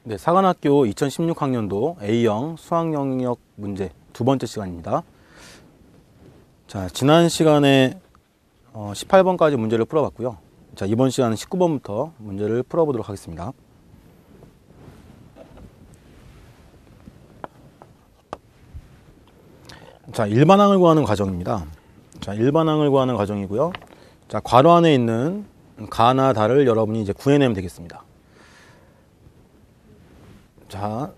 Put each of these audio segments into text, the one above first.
네, 사관학교 2016학년도 A형 수학 영역 문제 두 번째 시간입니다. 자, 지난 시간에 18번까지 문제를 풀어봤고요. 자, 이번 시간은 19번부터 문제를 풀어보도록 하겠습니다. 자, 일반항을 구하는 과정입니다. 자, 일반항을 구하는 과정이고요. 자, 괄호 안에 있는 가나 다를 여러분이 이제 구해내면 되겠습니다. 자,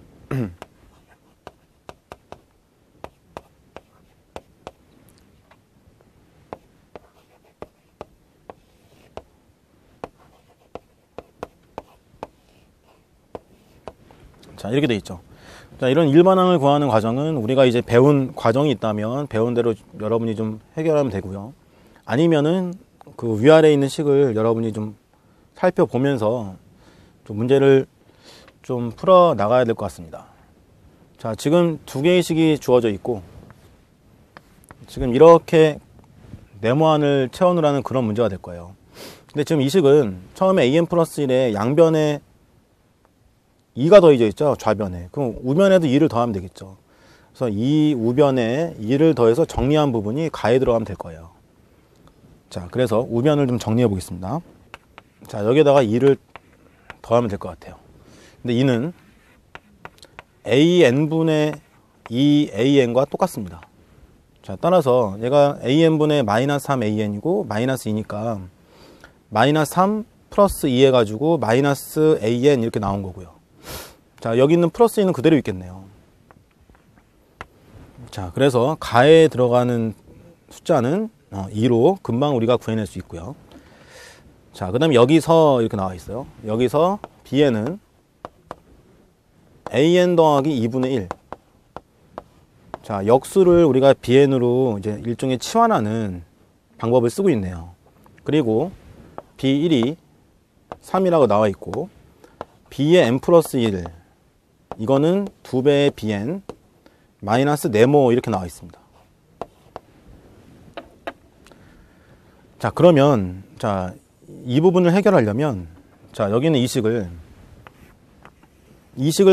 자, 이렇게 돼 있죠. 자, 이런 일반항을 구하는 과정은 우리가 이제 배운 과정이 있다면 배운 대로 여러분이 좀 해결하면 되고요. 아니면은 그 위아래에 있는 식을 여러분이 좀 살펴보면서 좀 문제를 좀 풀어 나가야 될 것 같습니다. 자, 지금 두 개의 식이 주어져 있고 지금 이렇게 네모안을 채워놓으라는 그런 문제가 될 거예요. 근데 지금 이 식은 처음에 an 플러스 1에 양변에 2가 더해져 있죠. 좌변에. 그럼 우변에도 2를 더하면 되겠죠. 그래서 이 우변에 2를 더해서 정리한 부분이 가에 들어가면 될 거예요. 자, 그래서 우변을 좀 정리해 보겠습니다. 자, 여기에다가 2를 더하면 될 것 같아요. 근데 2는 an분의 2an과 똑같습니다. 자, 따라서 얘가 an분의 마이너스 3an이고 마이너스 2니까 마이너스 3 플러스 2 해가지고 마이너스 an 이렇게 나온 거고요. 자, 여기 있는 플러스 2는 그대로 있겠네요. 자, 그래서 가에 들어가는 숫자는 2로 금방 우리가 구해낼 수 있고요. 자, 그 다음에 여기서 이렇게 나와 있어요. 여기서 b에는 an 더하기 2분의 1. 자, 역수를 우리가 bn으로 이제 일종의 치환하는 방법을 쓰고 있네요. 그리고 b1이 3이라고 나와 있고 b의 n 플러스 1 이거는 2배의 bn 마이너스 네모 이렇게 나와 있습니다. 자, 그러면 자, 이 부분을 해결하려면 자, 여기는 이 식을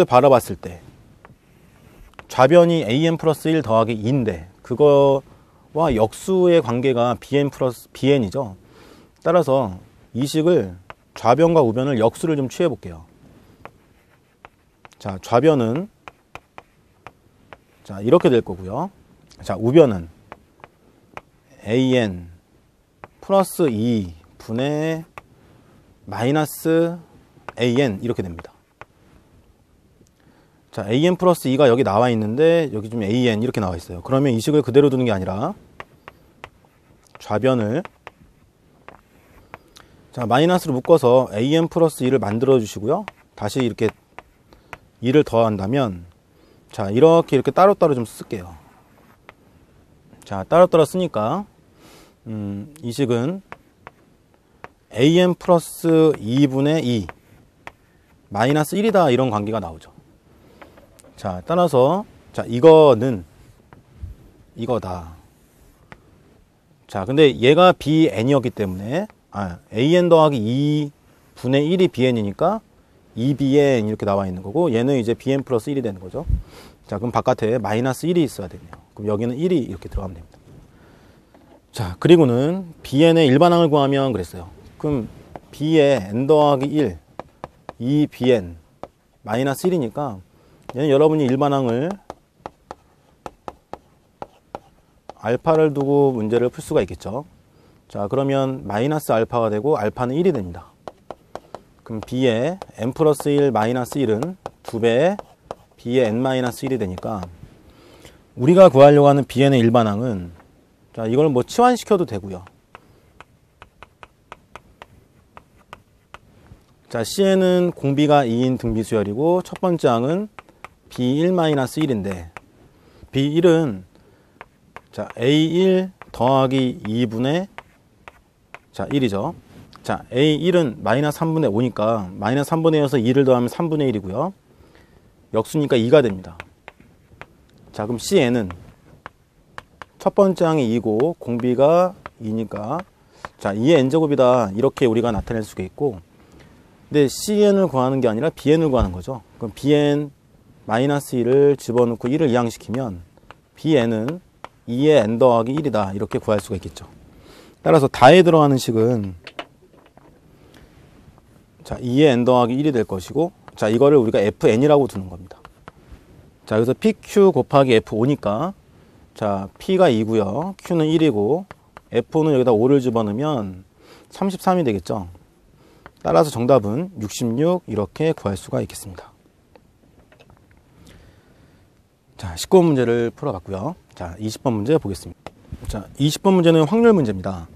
바라봤을 때 좌변이 an 플러스 1 더하기 2인데 그거와 역수의 관계가 bn 플러스 bn이죠. 따라서 이 식을 좌변과 우변을 역수를 좀 취해 볼게요. 자, 좌변은 자, 이렇게 될 거고요. 자, 우변은 an 플러스 2분의 마이너스 an 이렇게 됩니다. 자, an 플러스 2가 여기 나와 있는데 여기 좀 an 이렇게 나와 있어요. 그러면 이 식을 그대로 두는 게 아니라 좌변을 자, 마이너스로 묶어서 an 플러스 2를 만들어 주시고요. 다시 이렇게 2를 더한다면 자, 이렇게 따로따로 좀 쓸게요. 자, 따로따로 쓰니까 이 식은 an 플러스 2분의 2 마이너스 1이다 이런 관계가 나오죠. 자, 따라서 자, 이거는 이거다. 자, 근데 얘가 bn이었기 때문에 an 더하기 2분의 1이 bn이니까 2bn 이렇게 나와 있는 거고 얘는 이제 bn 플러스 1이 되는 거죠. 자, 그럼 바깥에 마이너스 1이 있어야 되네요. 그럼 여기는 1이 이렇게 들어가면 됩니다. 자, 그리고는 bn의 일반항을 구하면 그랬어요. 그럼 b의 n 더하기 1 2bn 마이너스 1이니까 얘는 여러분이 일반항을 알파를 두고 문제를 풀 수가 있겠죠. 자, 그러면 마이너스 알파가 되고 알파는 1이 됩니다. 그럼 b의 n 플러스 1 마이너스 1은 2배의 b의 n 마이너스 1이 되니까 우리가 구하려고 하는 bn의 일반항은 자, 이걸 뭐 치환시켜도 되고요. 자, cn은 공비가 2인 등비수열이고 첫 번째 항은 b1-1인데 b1은 자, a1 더하기 2분의 자, 1이죠. 자, a1은 마이너스 3분의 5니까 마이너스 3분의 5에서 2를 더하면 3분의 1이고요. 역수니까 2가 됩니다. 자, 그럼 cn은 첫 번째 항이 2고 공비가 2니까 자, 2의 n제곱이다 이렇게 우리가 나타낼 수가 있고 근데 CN을 구하는 게 아니라 BN을 구하는 거죠. 그럼 BN 마이너스 1을 집어넣고 1을 이항시키면 BN은 2의 n 더하기 1이다. 이렇게 구할 수가 있겠죠. 따라서 다에 들어가는 식은 자, 2의 n 더하기 1이 될 것이고, 자, 이거를 우리가 FN이라고 두는 겁니다. 자, 그래서 PQ 곱하기 F5니까, 자, P가 2고요. Q는 1이고, F는 여기다 5를 집어넣으면 33이 되겠죠. 따라서 정답은 66 이렇게 구할 수가 있겠습니다. 자, 19번 문제를 풀어봤고요. 자, 20번 문제 보겠습니다. 자, 20번 문제는 확률 문제입니다.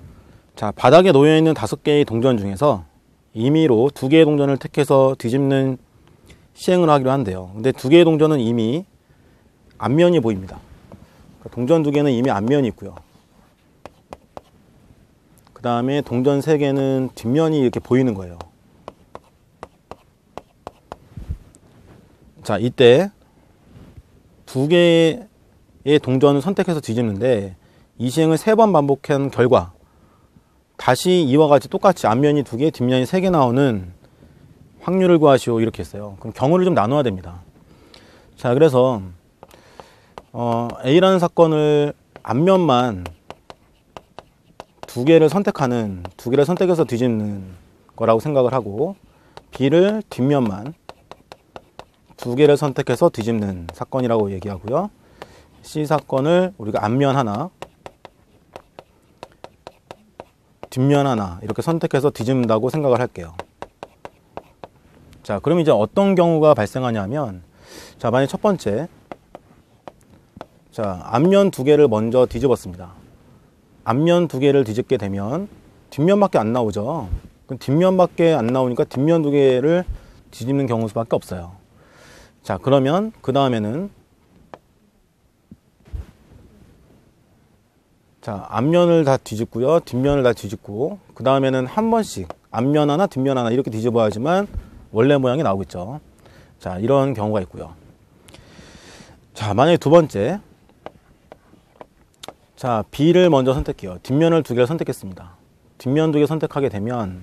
자, 바닥에 놓여있는 5개의 동전 중에서 임의로 2개의 동전을 택해서 뒤집는 시행을 하기로 한대요. 근데 2개의 동전은 이미 앞면이 보입니다. 그러니까 동전 2개는 이미 앞면이 있고요. 그 다음에 동전 3개는 뒷면이 이렇게 보이는 거예요. 자, 이때 2개의 동전을 선택해서 뒤집는데 이 시행을 3번 반복한 결과 다시 이와 같이 똑같이 앞면이 2개, 뒷면이 3개 나오는 확률을 구하시오 이렇게 했어요. 그럼 경우를 좀 나눠야 됩니다. 자, 그래서 A라는 사건을 앞면만 2개를 선택해서 뒤집는 거라고 생각을 하고, B를 뒷면만 2개를 선택해서 뒤집는 사건이라고 얘기하고요. C 사건을 우리가 앞면 하나, 뒷면 하나 이렇게 선택해서 뒤집는다고 생각을 할게요. 자, 그럼 이제 어떤 경우가 발생하냐면, 자, 만약 첫 번째, 자, 앞면 2개를 먼저 뒤집었습니다. 앞면 2개를 뒤집게 되면 뒷면밖에 안 나오죠. 그럼 뒷면밖에 안 나오니까 뒷면 2개를 뒤집는 경우 수밖에 없어요. 자, 그러면 그 다음에는 자, 앞면을 다 뒤집고요, 뒷면을 다 뒤집고, 그 다음에는 한 번씩 앞면 하나, 뒷면 하나 이렇게 뒤집어야지만 원래 모양이 나오겠죠. 자, 이런 경우가 있고요. 자, 만약에 두 번째, 자, B를 먼저 선택해요. 뒷면을 2개를 선택했습니다. 뒷면 2개 선택하게 되면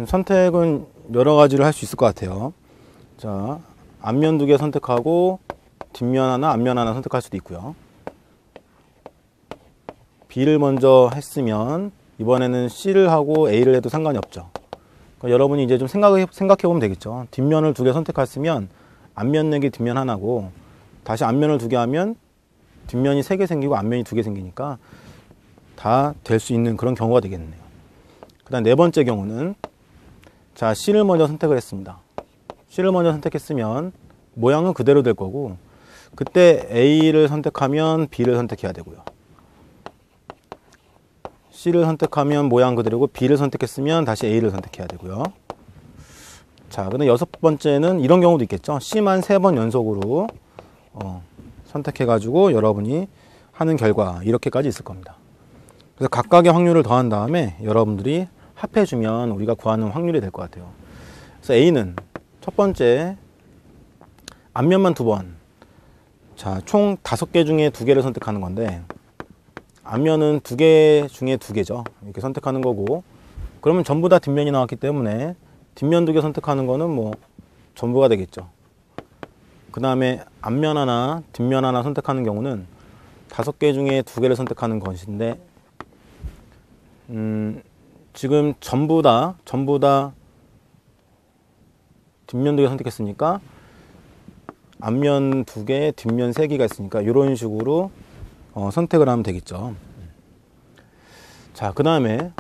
선택은 여러 가지를 할 수 있을 것 같아요. 자, 앞면 2개 선택하고 뒷면 하나, 앞면 하나 선택할 수도 있고요. B를 먼저 했으면 이번에는 C를 하고 A를 해도 상관이 없죠. 그러니까 여러분이 이제 좀 생각해 보면 되겠죠. 뒷면을 2개 선택했으면 앞면 4개, 뒷면 하나고, 다시 앞면을 2개 하면 뒷면이 3개 생기고 앞면이 2개 생기니까 다 될 수 있는 그런 경우가 되겠네요. 그 다음 네 번째 경우는, 자, C를 먼저 선택을 했습니다. C를 먼저 선택했으면 모양은 그대로 될 거고, 그때 A를 선택하면 B를 선택해야 되고요. C를 선택하면 모양 그대로고, B를 선택했으면 다시 A를 선택해야 되고요. 자, 근데 여섯 번째는 이런 경우도 있겠죠. C만 3번 연속으로 선택해가지고 여러분이 하는 결과 이렇게까지 있을 겁니다. 그래서 각각의 확률을 더한 다음에 여러분들이 합해주면 우리가 구하는 확률이 될 것 같아요. 그래서 A는 첫 번째 앞면만 2번, 자, 총 5개 중에 2개를 선택하는 건데, 앞면은 2개 중에 2개죠. 이렇게 선택하는 거고, 그러면 전부 다 뒷면이 나왔기 때문에 뒷면 2개 선택하는 거는 뭐 전부가 되겠죠. 그 다음에 앞면 하나, 뒷면 하나 선택하는 경우는 5개 중에 2개를 선택하는 것인데, 지금 전부 다 뒷면 2개 선택했으니까 앞면 2개, 뒷면 3개가 있으니까 이런 식으로 선택을 하면 되겠죠. 자, 그 다음에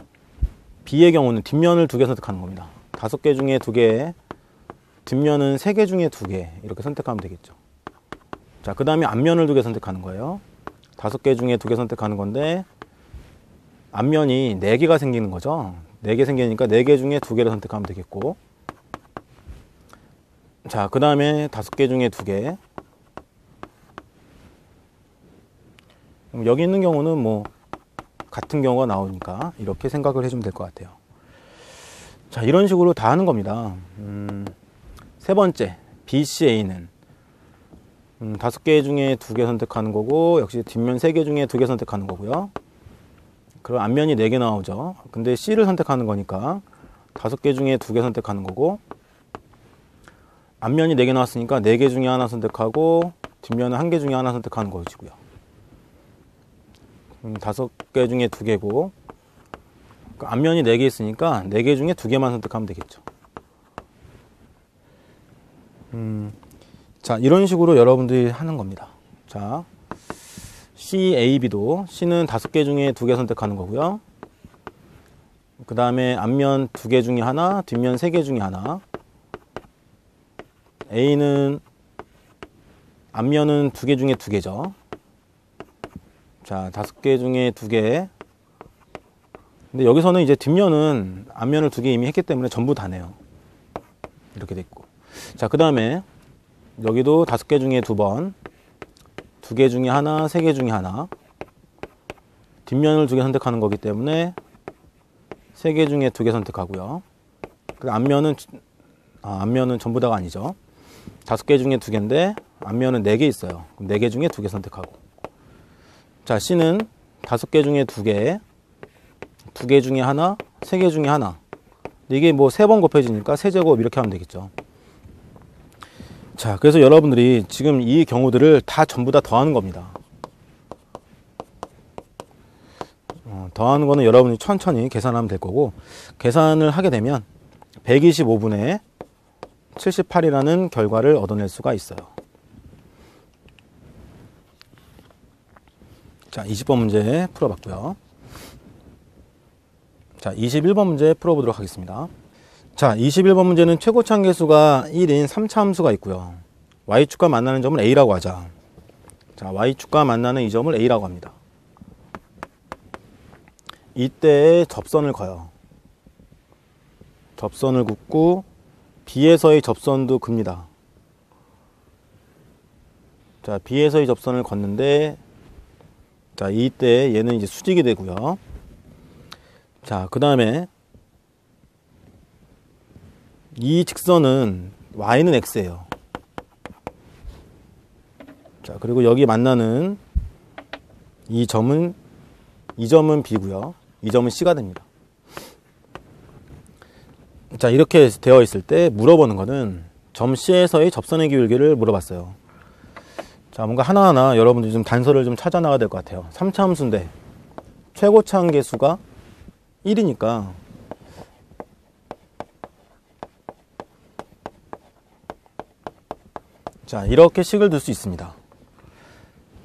B의 경우는 뒷면을 2개 선택하는 겁니다. 5개 중에 2개, 뒷면은 3개 중에 2개 이렇게 선택하면 되겠죠. 자, 그 다음에 앞면을 2개 선택하는 거예요. 5개 중에 2개 선택하는 건데, 앞면이 4개가 생기는 거죠. 4개 생기니까 4개 중에 2개를 선택하면 되겠고, 자, 그 다음에 5개 중에 2개. 여기 있는 경우는 뭐 같은 경우가 나오니까 이렇게 생각을 해주면 될 것 같아요. 자, 이런 식으로 다 하는 겁니다. 세 번째, BCA는 5개 중에 2개 선택하는 거고, 역시 뒷면 3개 중에 2개 선택하는 거고요. 그럼 앞면이 4개 나오죠. 근데 C를 선택하는 거니까 5개 중에 2개 선택하는 거고, 앞면이 4개 나왔으니까 4개 중에 하나 선택하고 뒷면은 1개 중에 하나 선택하는 것이고요. 5개 중에 2개고, 앞면이 4개 있으니까 4개 중에 2개만 선택하면 되겠죠. 자, 이런 식으로 여러분들이 하는 겁니다. 자, C, A, B도 C는 5개 중에 2개 선택하는 거고요. 그 다음에 앞면 2개 중에 하나, 뒷면 3개 중에 하나. A는 앞면은 2개 중에 2개죠. 자, 5개 중에 2개. 근데 여기서는 이제 뒷면은 앞면을 2개 이미 했기 때문에 전부 다네요. 이렇게 됐고. 자, 그 다음에 여기도 5개 중에 2번, 2개 중에 하나, 3개 중에 하나. 뒷면을 2개 선택하는 거기 때문에 3개 중에 2개 선택하고요. 그 앞면은 전부 다가 아니죠. 5개 중에 2개인데 앞면은 4개 있어요. 그럼 4개 중에 2개 선택하고. 자, C는 5개 중에 2개, 2개 중에 하나, 3개 중에 하나. 이게 뭐 3번 곱해지니까 세제곱 이렇게 하면 되겠죠. 자, 그래서 여러분들이 지금 이 경우들을 다 전부 다 더하는 겁니다. 더하는 거는 여러분이 천천히 계산하면 될 거고, 계산을 하게 되면 125분의 78이라는 결과를 얻어낼 수가 있어요. 자, 20번 문제 풀어봤고요. 자, 21번 문제 풀어보도록 하겠습니다. 자, 21번 문제는 최고차함계수가 1인 3차함수가 있고요. Y축과 만나는 점을 A라고 하자. 자, Y축과 만나는 이 점을 A라고 합니다. 이때에 접선을 그어요. 접선을 긋고 B에서의 접선도 긋니다. 자, B에서의 접선을 걷는데, 자, 이때 얘는 이제 수직이 되고요. 자, 그 다음에 이 직선은 Y는 X예요. 자, 그리고 여기 만나는 이 점은 B고요. 이 점은 C가 됩니다. 자, 이렇게 되어 있을 때 물어보는 거는 점 C에서의 접선의 기울기를 물어봤어요. 자, 뭔가 하나하나 여러분들이 좀 단서를 좀 찾아 나가야 될 것 같아요. 3차 함수인데 최고차 함계수가 1이니까 자, 이렇게 식을 들 수 있습니다.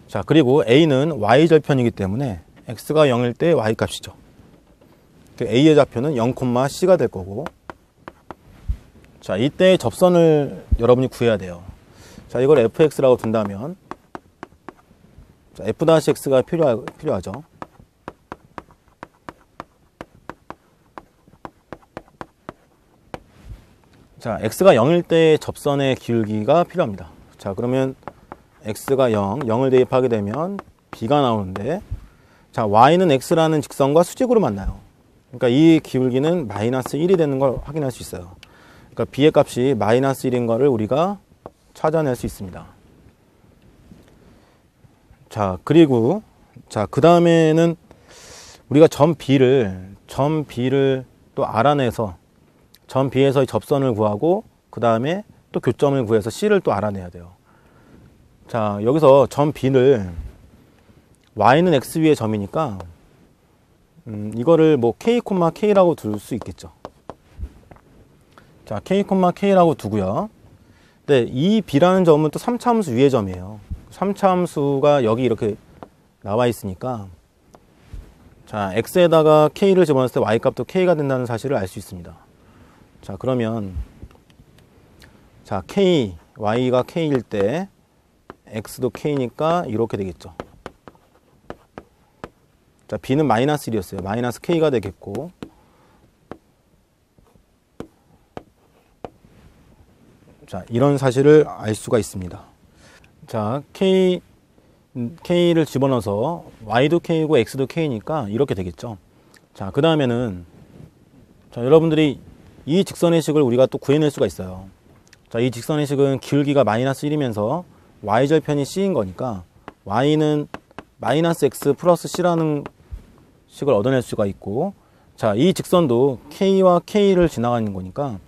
자, 그리고 A는 Y절편이기 때문에 X가 0일 때 Y 값이죠. A의 좌표는 0,C가 될 거고, 자, 이때 접선을 여러분이 구해야 돼요. 자, 이걸 fx라고 둔다면, 자, f-x가 필요하죠. 자, x가 0일 때 접선의 기울기가 필요합니다. 자, 그러면 x가 0을 대입하게 되면 b가 나오는데, 자, y는 x라는 직선과 수직으로 만나요. 그러니까 이 기울기는 마이너스 1이 되는 걸 확인할 수 있어요. 그러니까 b의 값이 마이너스 1인 거를 우리가 찾아낼 수 있습니다. 자, 그리고 자, 그 다음에는 우리가 점 B를 또 알아내서 점 B에서의 접선을 구하고, 그 다음에 또 교점을 구해서 C를 또 알아내야 돼요. 자, 여기서 점 B를 Y는 X 위의 점이니까 이거를 뭐 K, K라고 둘 수 있겠죠. 자, K, K라고 두고요. 근데 이 B라는 점은 또 3차 함수 위의 점이에요. 3차 함수가 여기 이렇게 나와 있으니까, 자, X에다가 K를 집어넣었을 때 Y값도 K가 된다는 사실을 알 수 있습니다. 자, 그러면 자, Y가 K일 때 X도 K니까 이렇게 되겠죠. 자, B는 마이너스 1이었어요. 마이너스 K가 되겠고, 자, 이런 사실을 알 수가 있습니다. 자, K를 집어넣어서 Y도 K고 X도 K니까 이렇게 되겠죠. 자, 그 다음에는 자, 여러분들이 이 직선의 식을 우리가 또 구해낼 수가 있어요. 자, 이 직선의 식은 기울기가 마이너스 1이면서 Y절편이 C인 거니까 Y는 마이너스 X 플러스 C라는 식을 얻어낼 수가 있고, 자, 이 직선도 K와 K를 지나가는 거니까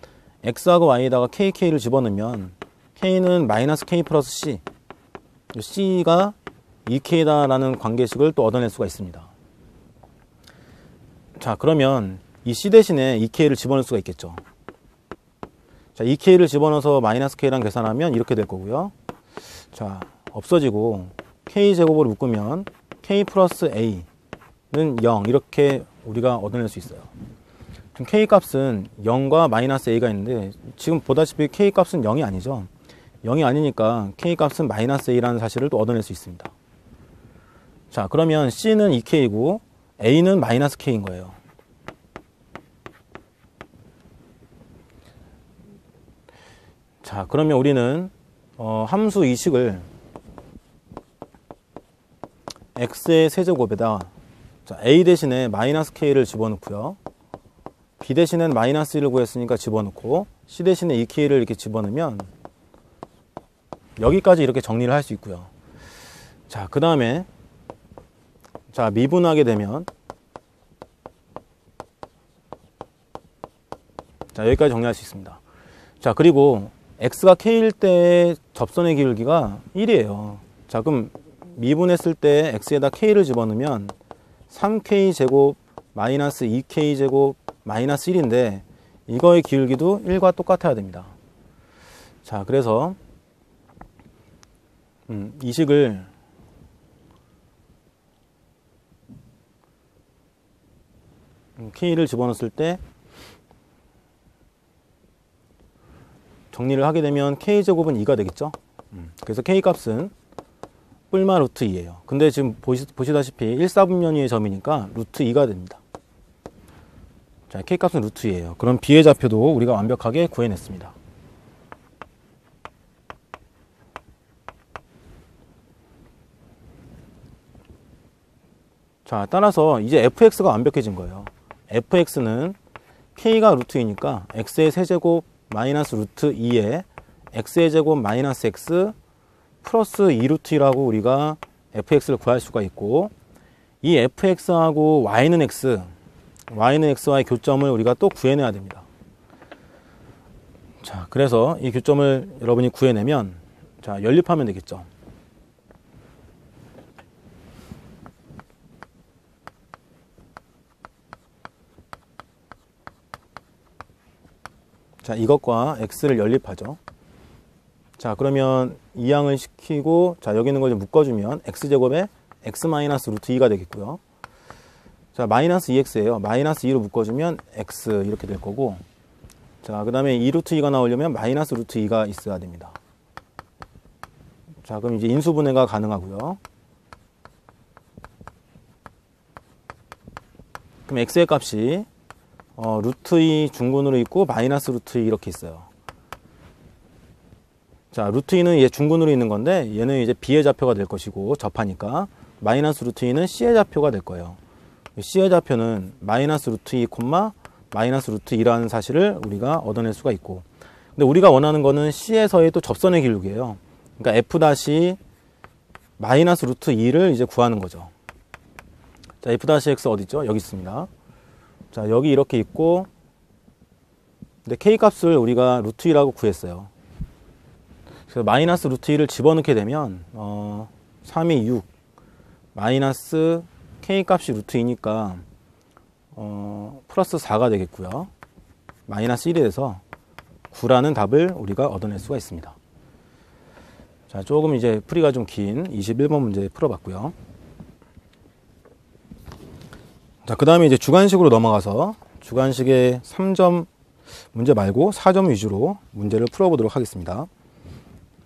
X하고 Y에다가 KK를 집어넣으면 K는 마이너스 K 플러스 C, C가 2K다라는 관계식을 또 얻어낼 수가 있습니다. 자, 그러면 이 C 대신에 2K를 집어넣을 수가 있겠죠. 자, 2K를 집어넣어서 마이너스 K랑 계산하면 이렇게 될 거고요. 자, 없어지고 K제곱으로 묶으면 K 플러스 A는 0 이렇게 우리가 얻어낼 수 있어요. 지금 K 값은 0과 마이너스 A가 있는데 지금 보다시피 K 값은 0이 아니죠. 0이 아니니까 K 값은 마이너스 A라는 사실을 또 얻어낼 수 있습니다. 자, 그러면 C는 2K이고 A는 마이너스 K인 거예요. 자, 그러면 우리는 함수 이식을 x의 세제곱에다 자, a 대신에 마이너스 k를 집어넣고요. b 대신에는 마이너스 1을 구했으니까 집어넣고 c 대신에 2k를 이렇게 집어넣으면 여기까지 이렇게 정리를 할 수 있고요. 자, 그 다음에 자, 미분하게 되면 자, 여기까지 정리할 수 있습니다. 자, 그리고 x가 k일 때의 접선의 기울기가 1이에요. 자, 그럼 미분했을 때 x에다 k를 집어넣으면 3k 제곱 마이너스 2k 제곱 마이너스 1인데 이거의 기울기도 1과 똑같아야 됩니다. 자, 그래서 이 식을 k를 집어넣었을 때 정리를 하게 되면 k제곱은 2가 되겠죠. 그래서 k값은 뿔마 루트 2예요. 근데 지금 보시다시피 1사분면위의 점이니까 루트 2가 됩니다. 자, k값은 루트 2예요. 그럼 b의 좌표도 우리가 완벽하게 구해냈습니다. 자, 따라서 이제 fx가 완벽해진 거예요. fx는 k가 루트 2니까 x의 세제곱 마이너스 루트 2에 x의 제곱 마이너스 x 플러스 2루트 2라고 우리가 fx를 구할 수가 있고, 이 fx하고 y는 x와의 교점을 우리가 또 구해내야 됩니다. 자, 그래서 이 교점을 여러분이 구해내면 자, 연립하면 되겠죠. 자, 이것과 x를 연립하죠. 자, 그러면 이항을 시키고 자, 여기 있는 걸 좀 묶어주면 x제곱에 x 마이너스 루트 2가 되겠고요. 자, 마이너스 2x예요. 마이너스 2로 묶어주면 x 이렇게 될 거고, 자, 그 다음에 2루트 2가 나오려면 마이너스 루트 2가 있어야 됩니다. 자, 그럼 이제 인수분해가 가능하고요. 그럼 x의 값이 루트 2 중근으로 있고 마이너스 루트 2 이렇게 있어요. 자, 루트 2는 얘 중근으로 있는 건데 얘는 이제 b의 좌표가 될 것이고 접하니까 마이너스 루트 2는 c의 좌표가 될 거예요. c의 좌표는 마이너스 루트 2, 마이너스 루트 2라는 사실을 우리가 얻어낼 수가 있고, 근데 우리가 원하는 거는 c에서의 또 접선의 기울기예요. 그러니까 f 다시 마이너스 루트 2를 이제 구하는 거죠. 자, f 다시 x 어디 있죠? 여기 있습니다. 자, 여기 이렇게 있고, 근데 k 값을 우리가 루트 2라고 구했어요. 그래서 마이너스 루트 2를 집어넣게 되면 3이 6 마이너스 k 값이 루트 2니까 플러스 4가 되겠고요. 마이너스 1이 돼서 9라는 답을 우리가 얻어낼 수가 있습니다. 자, 조금 이제 풀이가 좀 긴 21번 문제 풀어봤고요. 자, 그 다음에 이제 주관식으로 넘어가서 주관식의 3점 문제 말고 4점 위주로 문제를 풀어보도록 하겠습니다.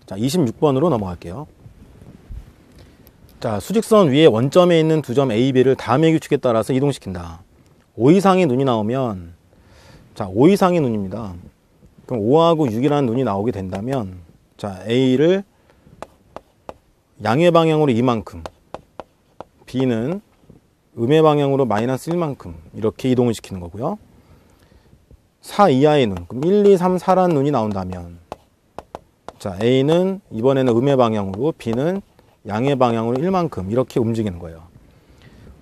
자, 26번으로 넘어갈게요. 자, 수직선 위에 원점에 있는 두 점 A, B를 다음의 규칙에 따라서 이동시킨다. 5 이상의 눈이 나오면, 자, 5 이상의 눈입니다. 그럼 5하고 6이라는 눈이 나오게 된다면, 자, A를 양의 방향으로 이만큼, B는 음의 방향으로 마이너스 1만큼 이렇게 이동을 시키는 거고요. 4 이하의 눈, 그럼 1, 2, 3, 4라는 눈이 나온다면, 자, A는 이번에는 음의 방향으로, B는 양의 방향으로 1만큼 이렇게 움직이는 거예요.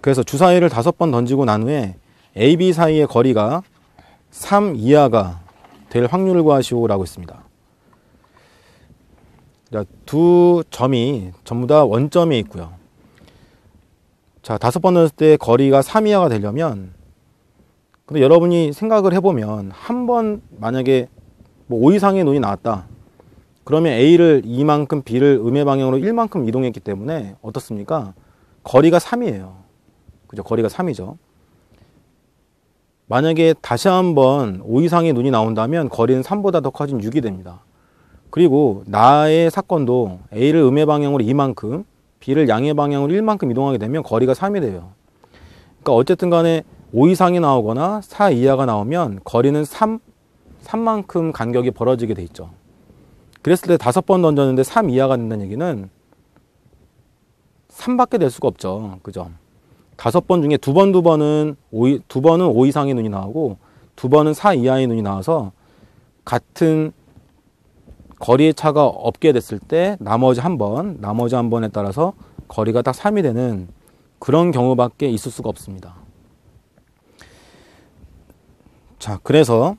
그래서 주사위를 5번 던지고 난 후에 AB 사이의 거리가 3 이하가 될 확률을 구하시오라고 했습니다. 두 점이 전부 다 원점에 있고요. 자, 5번 넣었을 때 거리가 3 이하가 되려면, 근데 여러분이 생각을 해보면 한 번 만약에 뭐 5 이상의 눈이 나왔다. 그러면 A를 2만큼, B를 음의 방향으로 1만큼 이동했기 때문에 어떻습니까? 거리가 3이에요. 그죠? 거리가 3이죠. 만약에 다시 한번 5 이상의 눈이 나온다면 거리는 3보다 더 커진 6이 됩니다. 그리고 나의 사건도 A를 음의 방향으로 2만큼, B를 양의 방향으로 1만큼 이동하게 되면 거리가 3이 돼요. 그러니까 어쨌든 간에 5 이상이 나오거나 4 이하가 나오면 거리는 3만큼 간격이 벌어지게 돼 있죠. 그랬을 때 5번 던졌는데 3 이하가 된다는 얘기는 3밖에 될 수가 없죠. 그죠? 5번 중에 2번은 5 이상의 눈이 나오고 2번은 4 이하의 눈이 나와서 같은 거리의 차가 없게 됐을 때 나머지 한 번에 따라서 거리가 딱 3이 되는 그런 경우밖에 있을 수가 없습니다. 자, 그래서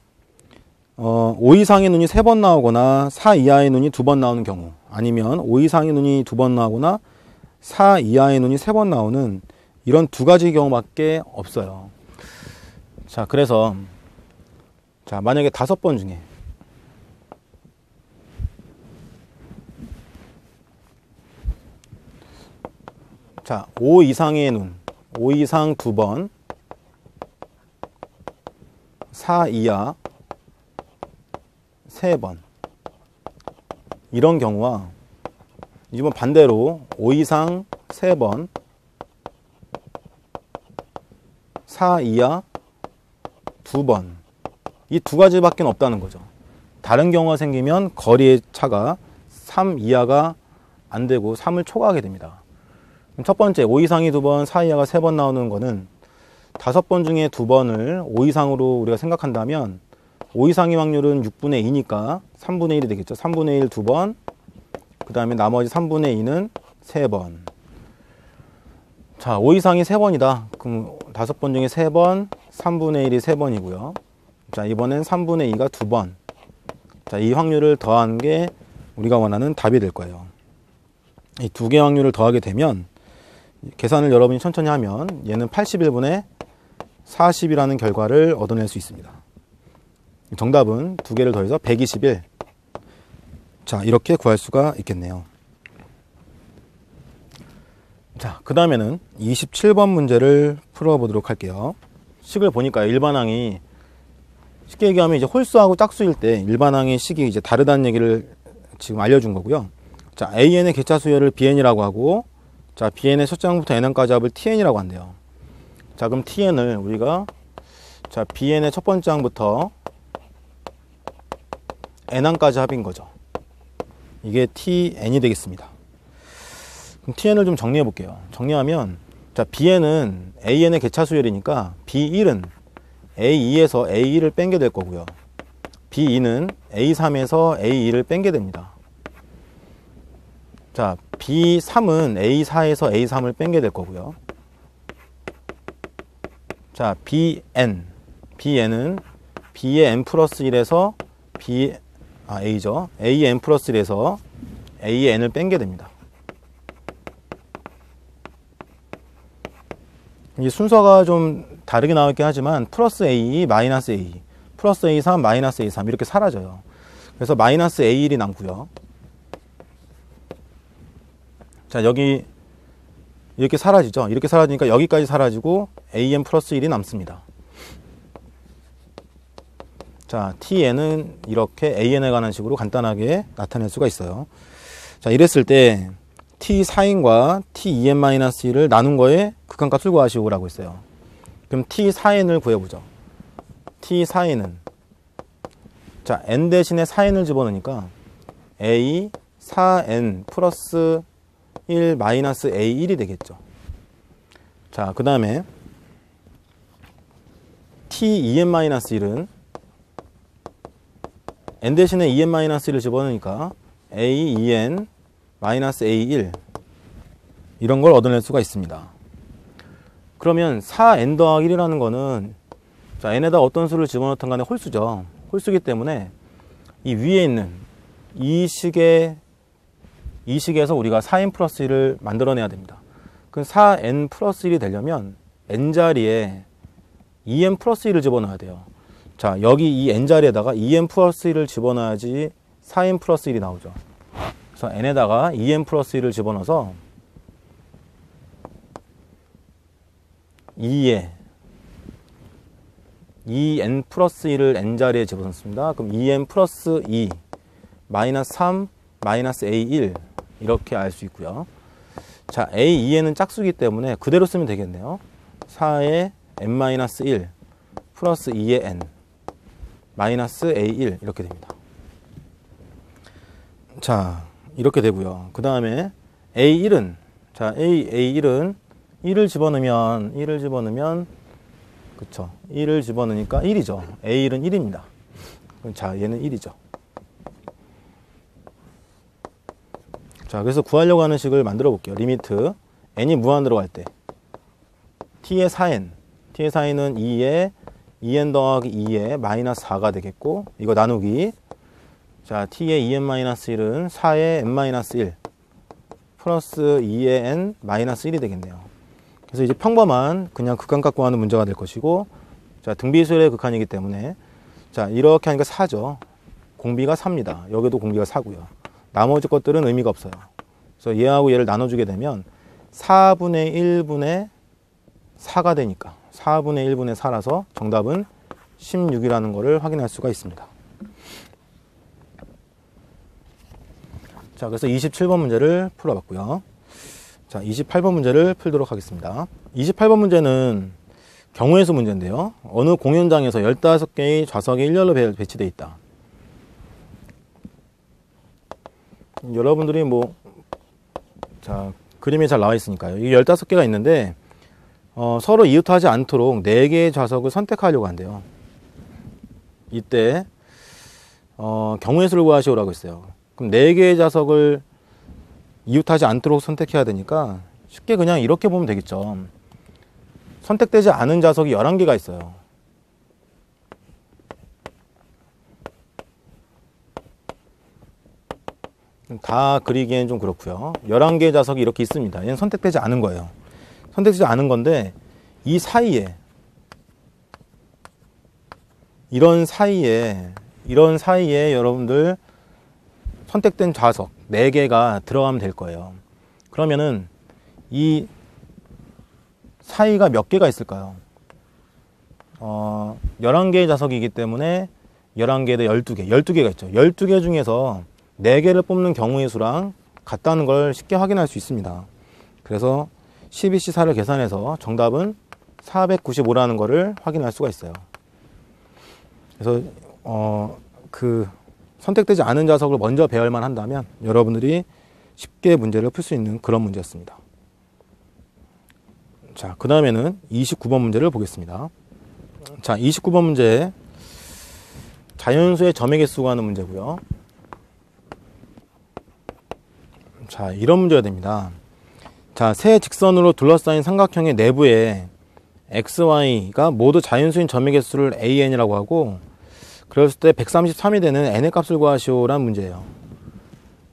5 이상의 눈이 3번 나오거나 4 이하의 눈이 2번 나오는 경우, 아니면 5 이상의 눈이 2번 나오거나 4 이하의 눈이 3번 나오는 이런 두 가지 경우밖에 없어요. 자, 그래서 자, 만약에 5번 중에 자, 5 이상의 눈, 5 이상 2번, 4 이하 3번, 이런 경우와 이번 반대로 5 이상 3번, 4 이하 2번, 이 두 가지밖에 없다는 거죠. 다른 경우가 생기면 거리의 차가 3 이하가 안 되고 3을 초과하게 됩니다. 첫 번째 5 이상이 2번, 4 이하가 3번 나오는 거는 5번 중에 2번을 5 이상으로 우리가 생각한다면 5 이상의 확률은 6분의 2니까 3분의 1이 되겠죠. 3분의 1 2번, 그 다음에 나머지 3분의 2는 3번. 자, 5 이상이 3번이다. 그럼 5번 중에 3번, 3분의 1이 3번이고요. 자, 이번엔 3분의 2가 2번. 자, 이 확률을 더한 게 우리가 원하는 답이 될 거예요. 이 두 개의 확률을 더하게 되면 계산을 여러분이 천천히 하면 얘는 81분의 40이라는 결과를 얻어낼 수 있습니다. 정답은 두 개를 더해서 121. 자, 이렇게 구할 수가 있겠네요. 자, 그 다음에는 27번 문제를 풀어보도록 할게요. 식을 보니까 일반항이 쉽게 얘기하면 이제 홀수하고 짝수일 때 일반항의 식이 이제 다르다는 얘기를 지금 알려준 거고요. 자, AN의 개차 수열을 BN이라고 하고, 자, BN의 첫 장부터 N항까지 합을 TN이라고 한대요. 자, 그럼 TN을 우리가, 자, BN의 첫 번째 항부터 N항까지 합인 거죠. 이게 TN이 되겠습니다. 그럼 TN을 좀 정리해 볼게요. 정리하면, 자, BN은 AN의 개차 수열이니까 B1은 A2에서 A1을 뺀게 될 거고요. B2는 A3에서 A2를 뺀게 됩니다. 자, B3은 A4에서 A3을 뺀게 될 거고요. 자, BN은 B의 N 플러스 1에서 A죠. A의 N 플러스 1에서 A의 N을 뺀게 됩니다. 이 순서가 좀 다르게 나오긴 하지만 플러스 A, 마이너스 A, 플러스 A3, 마이너스 A3 이렇게 사라져요. 그래서 마이너스 A1이 남고요. 자, 여기 이렇게 사라지죠. 이렇게 사라지니까 여기까지 사라지고 AN 플러스 1이 남습니다. 자, TN은 이렇게 AN에 관한 식으로 간단하게 나타낼 수가 있어요. 자, 이랬을 때 T4N과 T2N-1을 나눈 거에 극한값을 구하시오라고 했어요. 그럼 T4N을 구해보죠. T4N은 자, N 대신에 4N을 집어넣으니까 A 4N 플러스 1 마이너스 A1이 되겠죠. 자, 그 다음에 T2N-1은 N 대신에 2N-1을 집어넣으니까 A 2N 마이너스 A1 이런 걸 얻어낼 수가 있습니다. 그러면 4N 더하기 1이라는 거는 자, n에다 어떤 수를 집어넣든 간에 홀수죠. 홀수기 때문에 이 위에 있는 이 식에서 우리가 4n 플러스 1을 만들어내야 됩니다. 그 4n 플러스 1이 되려면 n자리에 2n 플러스 1을 집어넣어야 돼요. 자, 여기 이 n자리에다가 2n 플러스 1을 집어넣어야지 4n 플러스 1이 나오죠. 그래서 n에다가 2n 플러스 1을 집어넣어서 2에 2n 플러스 1을 n자리에 집어넣습니다. 그럼 2n 플러스 2 마이너스 3 마이너스 a1 이렇게 알 수 있고요. 자, a2n은 짝수기 때문에 그대로 쓰면 되겠네요. 4에 n-1 플러스 2의 n 마이너스 a1 이렇게 됩니다. 자, 이렇게 되고요. 그 다음에 a1은 자, a1은 1을 집어넣으면 그쵸, 1을 집어넣으니까 1이죠. a1은 1입니다. 자, 얘는 1이죠. 자, 그래서 구하려고 하는 식을 만들어 볼게요. 리미트 n이 무한으로 갈 때 t의 4n t의 4n은 2에 2n 더하기 2에 마이너스 4가 되겠고, 이거 나누기 자, t의 2n-1은 4의 n-1 플러스 2의 n-1이 되겠네요. 그래서 이제 평범한 그냥 극한 갖고 하는 문제가 될 것이고, 자, 등비수열의 극한이기 때문에 자, 이렇게 하니까 4죠. 공비가 4입니다. 여기도 공비가 4고요. 나머지 것들은 의미가 없어요. 그래서 얘하고 얘를 나눠주게 되면 4분의 1분의 4가 되니까 4분의 1분의 4라서 정답은 16이라는 것을 확인할 수가 있습니다. 자, 그래서 27번 문제를 풀어봤고요. 자, 28번 문제를 풀도록 하겠습니다. 28번 문제는 경우의 수 문제인데요. 어느 공연장에서 15개의 좌석이 일렬로 배치되어 있다. 여러분들이 자, 그림이 잘 나와 있으니까요. 이게 15개가 있는데 서로 이웃하지 않도록 4개의 좌석을 선택하려고 한대요. 이때 경우의 수를 구하시오라고 했어요. 그럼 4개의 좌석을 이웃하지 않도록 선택해야 되니까 쉽게 그냥 이렇게 보면 되겠죠. 선택되지 않은 좌석이 11개가 있어요. 다 그리기엔 좀 그렇고요. 11개의 좌석이 이렇게 있습니다. 얘는 선택되지 않은 거예요. 선택되지 않은 건데 이 사이에 이런 사이에 여러분들 선택된 좌석 4개가 들어가면 될 거예요. 그러면은 이 사이가 몇 개가 있을까요? 11개의 좌석이기 때문에 11개에 12개, 12개가 있죠. 12개 중에서 4개를 뽑는 경우의 수랑 같다는 걸 쉽게 확인할 수 있습니다. 그래서 12C4를 계산해서 정답은 495라는 것을 확인할 수가 있어요. 그래서 선택되지 않은 좌석을 먼저 배열만 한다면 여러분들이 쉽게 문제를 풀 수 있는 그런 문제였습니다. 자, 그 다음에는 29번 문제를 보겠습니다. 자, 29번 문제 자연수의 점의 개수가 하는 문제고요. 자, 이런 문제가 됩니다. 자, 세 직선으로 둘러싸인 삼각형의 내부에 xy가 모두 자연수인 점의 개수를 an이라고 하고, 그랬을 때 133이 되는 n의 값을 구하시오라는 문제예요.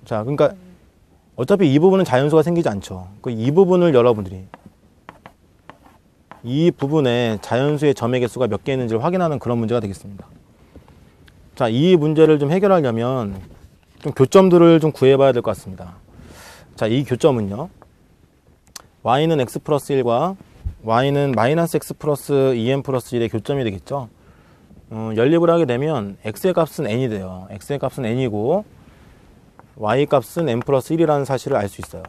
자, 그러니까 어차피 이 부분은 자연수가 생기지 않죠. 이 부분을 여러분들이 이 부분에 자연수의 점의 개수가 몇 개 있는지를 확인하는 그런 문제가 되겠습니다. 자, 이 문제를 좀 해결하려면 좀 교점들을 좀 구해봐야 될 것 같습니다. 자, 이 교점은요, y는 x 플러스 1과 y는 마이너스 x 플러스 2n 플러스 1의 교점이 되겠죠. 연립을 하게 되면 x의 값은 n이 돼요. x의 값은 n이고 y 값은 n 플러스 1이라는 사실을 알 수 있어요.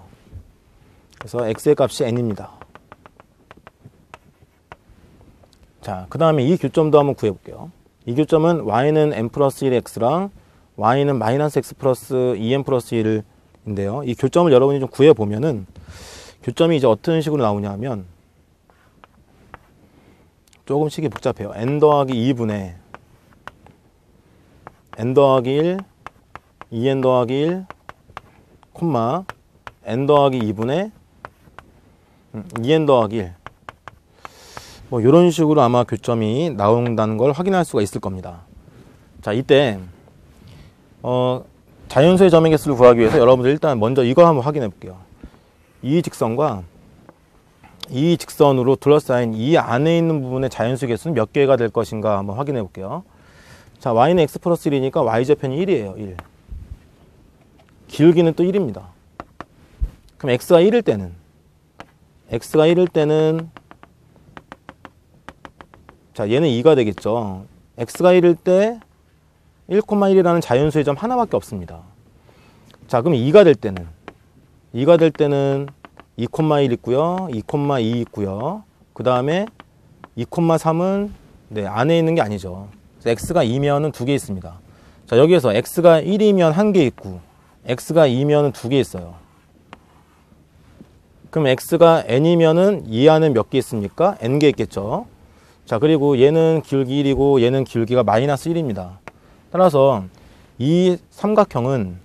그래서 x의 값이 n입니다. 자, 그 다음에 이 교점도 한번 구해볼게요. 이 교점은 y는 n 플러스 1x랑 y는 마이너스 x 플러스 2n 플러스 1인데요. 이 교점을 여러분이 좀 구해보면은 교점이 이제 어떤 식으로 나오냐 하면 조금씩이 복잡해요. n 더하기 2분의 n 더하기 1, 2n 더하기 1, 콤마 n 더하기 2분의 2n 더하기 1. 뭐 이런 식으로 아마 교점이 나온다는 걸 확인할 수가 있을 겁니다. 자, 이때 자연수의 점의 개수를 구하기 위해서 여러분들 일단 먼저 이거 한번 확인해 볼게요. 이 직선과 이 직선으로 둘러싸인 이 안에 있는 부분의 자연수의 개수는 몇 개가 될 것인가 한번 확인해 볼게요. 자, y는 x 플러스 1이니까 y좌편이 1이에요. 1. 기울기는 또 1입니다. 그럼 x가 1일 때는 자, 얘는 2가 되겠죠. x가 1일 때 1,1이라는 자연수의 점 하나밖에 없습니다. 자, 그럼 2가 될 때는 2,1 있고요. 2,2 있고요. 그 다음에 2,3은 네, 안에 있는 게 아니죠. x가 2면은 2개 있습니다. 자, 여기에서 x가 1이면 1개 있고 x가 2면은 2개 있어요. 그럼 x가 n이면은 이 안에 몇 개 있습니까? n개 있겠죠. 자, 그리고 얘는 기울기 1이고 얘는 기울기가 마이너스 1입니다. 따라서 이 삼각형은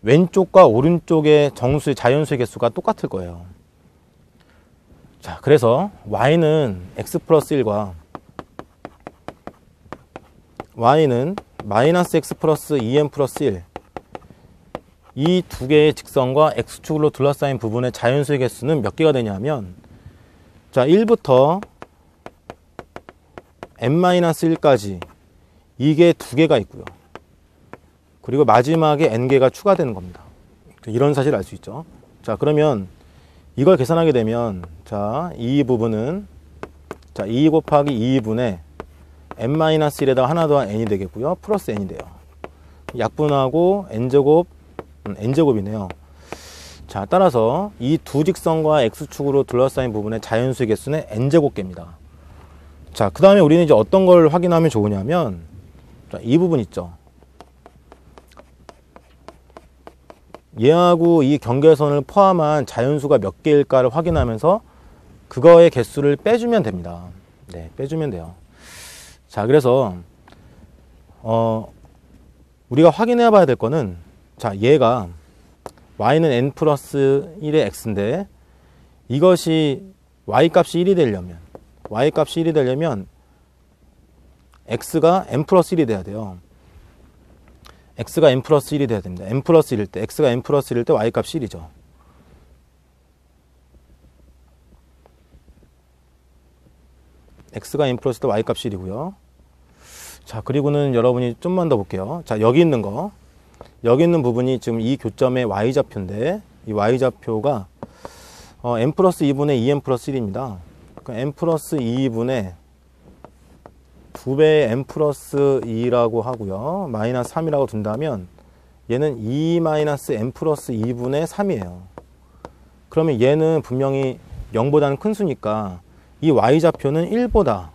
왼쪽과 오른쪽의 정수의 자연수의 개수가 똑같을 거예요. 자, 그래서 y는 x 플러스 1과 y는 마이너스 x 플러스 2n 플러스 1 이 두 개의 직선과 x축으로 둘러싸인 부분의 자연수의 개수는 몇 개가 되냐면 자, 1부터 n-1까지 이게 두 개가 있고요. 그리고 마지막에 n개가 추가되는 겁니다. 이런 사실을 알 수 있죠. 자, 그러면 이걸 계산하게 되면 자, 이 부분은 자, 2 곱하기 2분의 n-1에다가 하나 더한 n이 되겠고요. 플러스 n이 돼요. 약분하고 n제곱이네요. 자, 따라서 이 두 직선과 x축으로 둘러싸인 부분의 자연수의 개수는 n제곱개입니다. 자, 그 다음에 우리는 이제 어떤 걸 확인하면 좋으냐면 자, 이 부분 있죠. 얘하고 이 경계선을 포함한 자연수가 몇 개일까를 확인하면서 그거의 개수를 빼주면 됩니다. 네, 빼주면 돼요. 자, 그래서 우리가 확인해 봐야 될 거는 자, 얘가 y는 n 플러스 1의 x인데 이것이 y값이 1이 되려면 x가 n 플러스 1이 돼야 돼요. x가 n 플러스 1이 돼야 됩니다. n 플러스 1일 때 x가 n 플러스 1일 때 y값이 1이죠. x가 n 플러스 1일 때 y값이 1이고요. 자, 그리고는 여러분이 좀만 더 볼게요. 자, 여기 있는 부분이 지금 이 교점의 y좌표인데 이 y좌표가 n 플러스 2분의 2n 플러스 1입니다. 그러니까 n 플러스 2분의 2배의 n 플러스 2라고 하고요. 마이너스 3이라고 둔다면 얘는 2 마이너스 n 플러스 2분의 3이에요. 그러면 얘는 분명히 0보다는 큰 수니까 이 y좌표는 1보다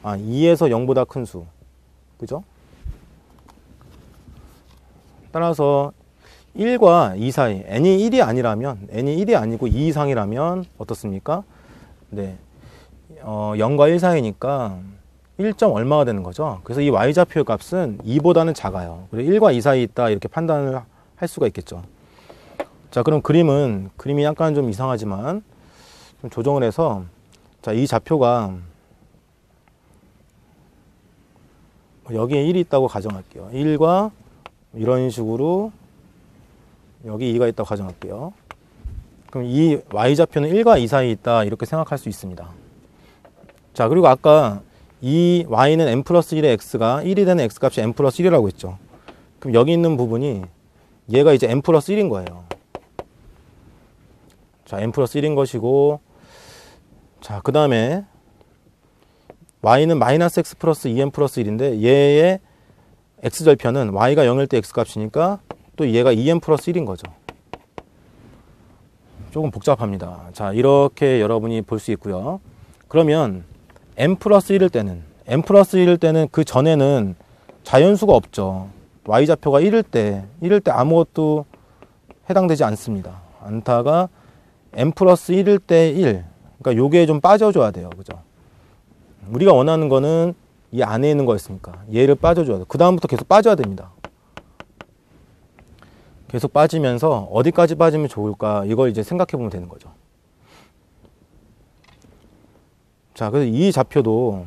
2에서 0보다 큰 수. 그죠? 따라서 1과 2 사이 n이 1이 아니고 2 이상이라면 어떻습니까? 네, 0과 1 사이니까 1점 얼마가 되는 거죠. 그래서 이 y좌표의 값은 2보다는 작아요. 그래서 1과 2 사이에 있다 이렇게 판단을 할 수가 있겠죠. 자, 그럼 그림이 약간 좀 이상하지만 좀 조정을 해서 자, 이 좌표가 여기에 1이 있다고 가정할게요. 1과 이런 식으로 여기 2가 있다고 가정할게요. 그럼 이 y좌표는 1과 2 사이에 있다 이렇게 생각할 수 있습니다. 자, 그리고 아까 이 y는 n 플러스 1의 x가 1이 되는 x값이 n 플러스 1이라고 했죠. 그럼 여기 있는 부분이 얘가 이제 n 플러스 1인 거예요. 자, n 플러스 1인 것이고 자, 그 다음에 y는 마이너스 x 플러스 2n 플러스 1인데 얘의 x절편은 y가 0일 때 x값이니까 또 얘가 2n 플러스 1인 거죠. 조금 복잡합니다. 자, 이렇게 여러분이 볼 수 있고요. 그러면 n 플러스 1일 때는 그 전에는 자연수가 없죠. y좌표가 1일 때 아무것도 해당되지 않다가 n 플러스 1일 때 1. 그러니까 요게 좀 빠져줘야 돼요. 그죠? 우리가 원하는 거는 이 안에 있는 거였으니까 얘를 빠져줘야 돼요. 그 다음부터 계속 빠져야 됩니다. 계속 빠지면서 어디까지 빠지면 좋을까 이걸 이제 생각해 보면 되는 거죠. 자, 그래서 이 좌표도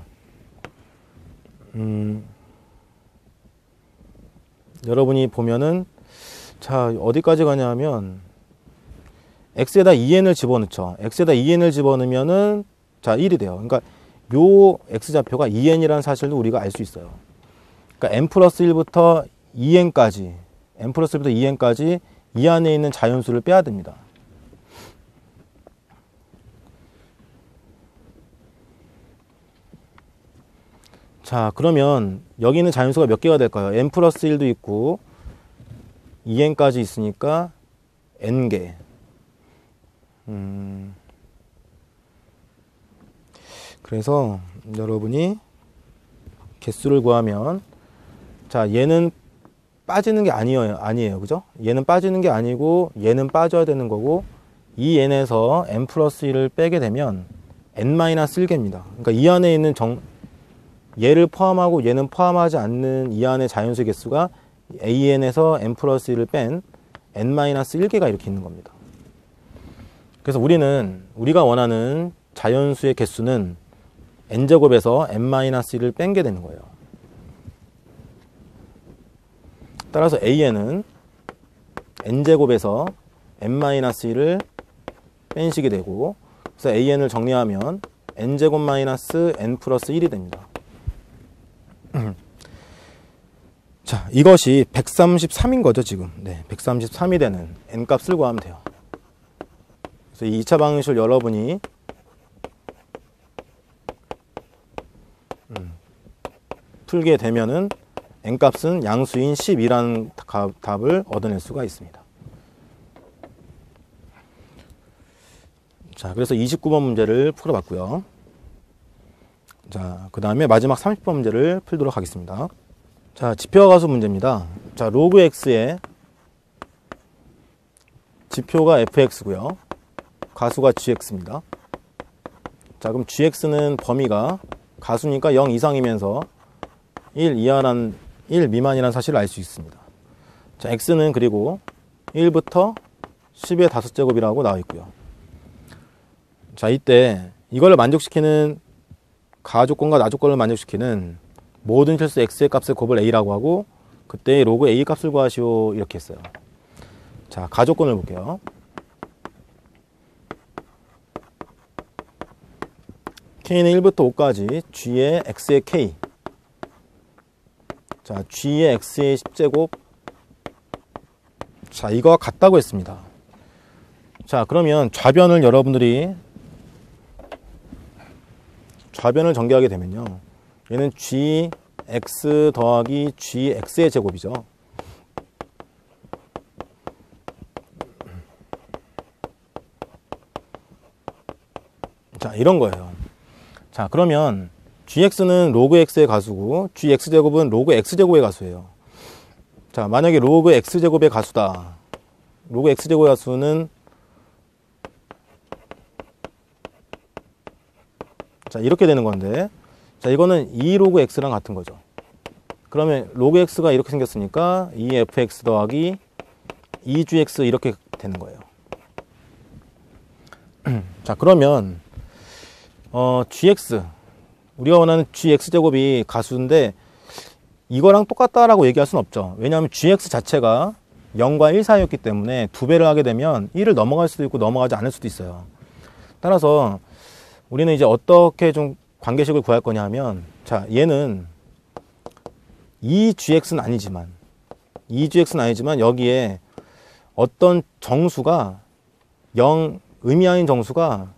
여러분이 보면은, 자, 어디까지 가냐면 x에다 2n을 집어넣죠. x에다 2n을 집어넣으면은 자 1이 돼요. 그러니까 요 x좌표가 2n이라는 사실도 우리가 알 수 있어요. 그러니까 n 플러스 1부터 2n까지 n 플러스 1부터 2n까지 이 안에 있는 자연수를 빼야 됩니다. 자, 그러면 여기 있는 자연수가 몇 개가 될까요? n 플러스 1도 있고 2n까지 있으니까 n개. 그래서 여러분이 개수를 구하면, 자, 얘는 빠지는 게 아니에요. 그죠? 얘는 빠지는 게 아니고 얘는 빠져야 되는 거고, 이 n에서 n 플러스 1을 빼게 되면 n-1개입니다. 그러니까 이 안에 있는 얘를 포함하고 얘는 포함하지 않는 이 안의 자연수의 개수가 an에서 n 플러스 1을 뺀 n-1개가 이렇게 있는 겁니다. 그래서 우리가 원하는 자연수의 개수는 n제곱에서 n-1을 뺀 게 되는 거예요. 따라서 an은 n제곱에서 n-1을 뺀 식이 되고, 그래서 an을 정리하면 n제곱 마이너스 n 플러스 1이 됩니다. 자, 이것이 133인 거죠, 지금. 네, 133이 되는 n값을 구하면 돼요. 그래서 이 2차 방정식을 여러분이 풀게 되면은 n값은 양수인 12라는 답을 얻어낼 수가 있습니다. 자, 그래서 29번 문제를 풀어봤고요. 자, 그 다음에 마지막 30번 문제를 풀도록 하겠습니다. 자, 지표와 가수 문제입니다. 자, 로그 x의 지표가 fx고요. 가수가 gx입니다. 자, 그럼 gx는 범위가 가수니까 0 이상이면서 1 미만이라는 사실을 알 수 있습니다. 자, x는 그리고 1부터 10의 5제곱이라고 나와 있고요. 자, 이때 이걸 만족시키는 가조건과 나조건을 만족시키는 모든 실수 x의 값을 곱을 a라고 하고, 그때 로그 a 값을 구하시오 이렇게 했어요. 자, 가조건을 볼게요. k는 1부터 5까지 g의 x의 k, 자, g의 x의 10제곱, 자, 이거 같다고 했습니다. 자, 그러면 좌변을 여러분들이 좌변을 전개하게 되면요, 얘는 gx 더하기 gx의 제곱이죠. 자, 이런 거예요. 자, 그러면 gx는 로그 x의 가수고 gx제곱은 로그 x제곱의 가수예요. 자, 만약에 로그 x제곱의 가수다. 로그 x제곱의 가수는, 자, 이렇게 되는 건데, 자, 이거는 2 로그 x랑 같은 거죠. 그러면 로그 x가 이렇게 생겼으니까 2fx 더하기 2gx 이렇게 되는 거예요. 자, 그러면 gx, 우리가 원하는 gx제곱이 가수인데 이거랑 똑같다라고 얘기할 수는 없죠. 왜냐하면 gx 자체가 0과 1 사이였기 때문에 2배를 하게 되면 1을 넘어갈 수도 있고 넘어가지 않을 수도 있어요. 따라서 우리는 이제 어떻게 좀 관계식을 구할 거냐 하면, 자, 얘는 2gx는 아니지만 여기에 어떤 정수가 0, 의미 아닌 정수가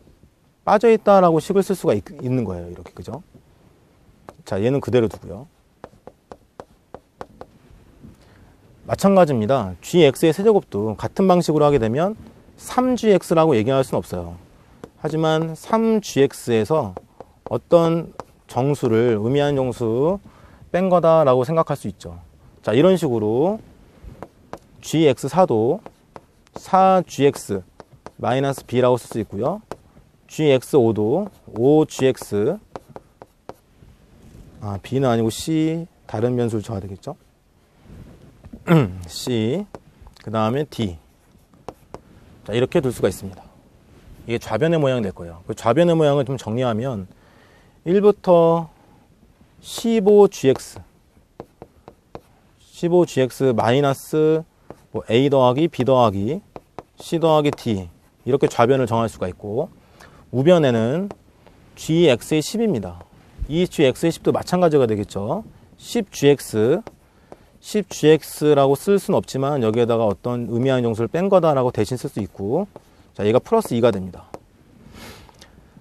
빠져있다라고 식을 쓸 수가 있는 거예요. 이렇게, 그죠? 자, 얘는 그대로 두고요. 마찬가지입니다. gx의 세제곱도 같은 방식으로 하게 되면 3gx라고 얘기할 수는 없어요. 하지만 3gx에서 어떤 정수를, 의미하는 정수 뺀 거다라고 생각할 수 있죠. 자, 이런 식으로 gx4도 4gx 마이너스 b라고 쓸 수 있고요. gx5도 5gx, b는 아니고 c, 다른 변수를 줘야 되겠죠. c, 그 다음에 d. 자, 이렇게 둘 수가 있습니다. 이게 좌변의 모양이 될 거예요. 그 좌변의 모양을 좀 정리하면 1부터 15gx 15gx 마이너스 뭐 a 더하기 b 더하기 c 더하기 d 이렇게 좌변을 정할 수가 있고, 우변에는 gx의 10입니다. 이 gx의 10도 마찬가지가 되겠죠. 10gx라고 쓸 수는 없지만 여기에다가 어떤 의미하는 정수를 뺀 거다라고 대신 쓸 수 있고, 자, 얘가 플러스 2가 됩니다.